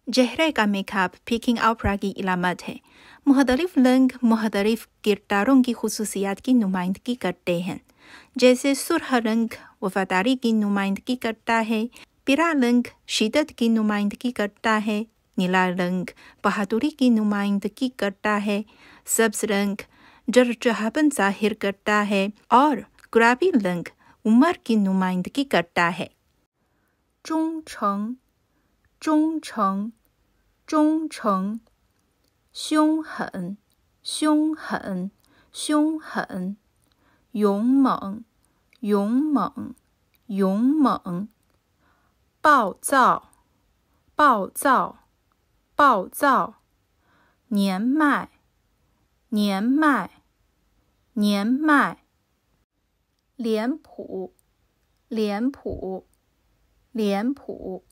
चेहरे का makeup picking ऑपरा की इलामत है। मुख्तलिफ रंग मुख्तलिफ किरदारों की खुसूसियात की नुमाइंदगी करते हैं। जैसे सुर्ख रंग वफादारी की नुमाइंदगी करता है, पीला रंग शिद्दत की नुमाइंदगी करता है, नीला रंग बहादुरी की नुमाइंदगी करता है, सब्ज रंग जरजहापन ज़ाहिर करता है और गुलाबी रंग उम्र की नुमाइंदगी करता है। 忠诚忠诚忠诚凶狠凶狠凶狠勇猛勇猛勇猛暴躁暴躁暴躁年迈年迈年迈脸谱脸谱脸谱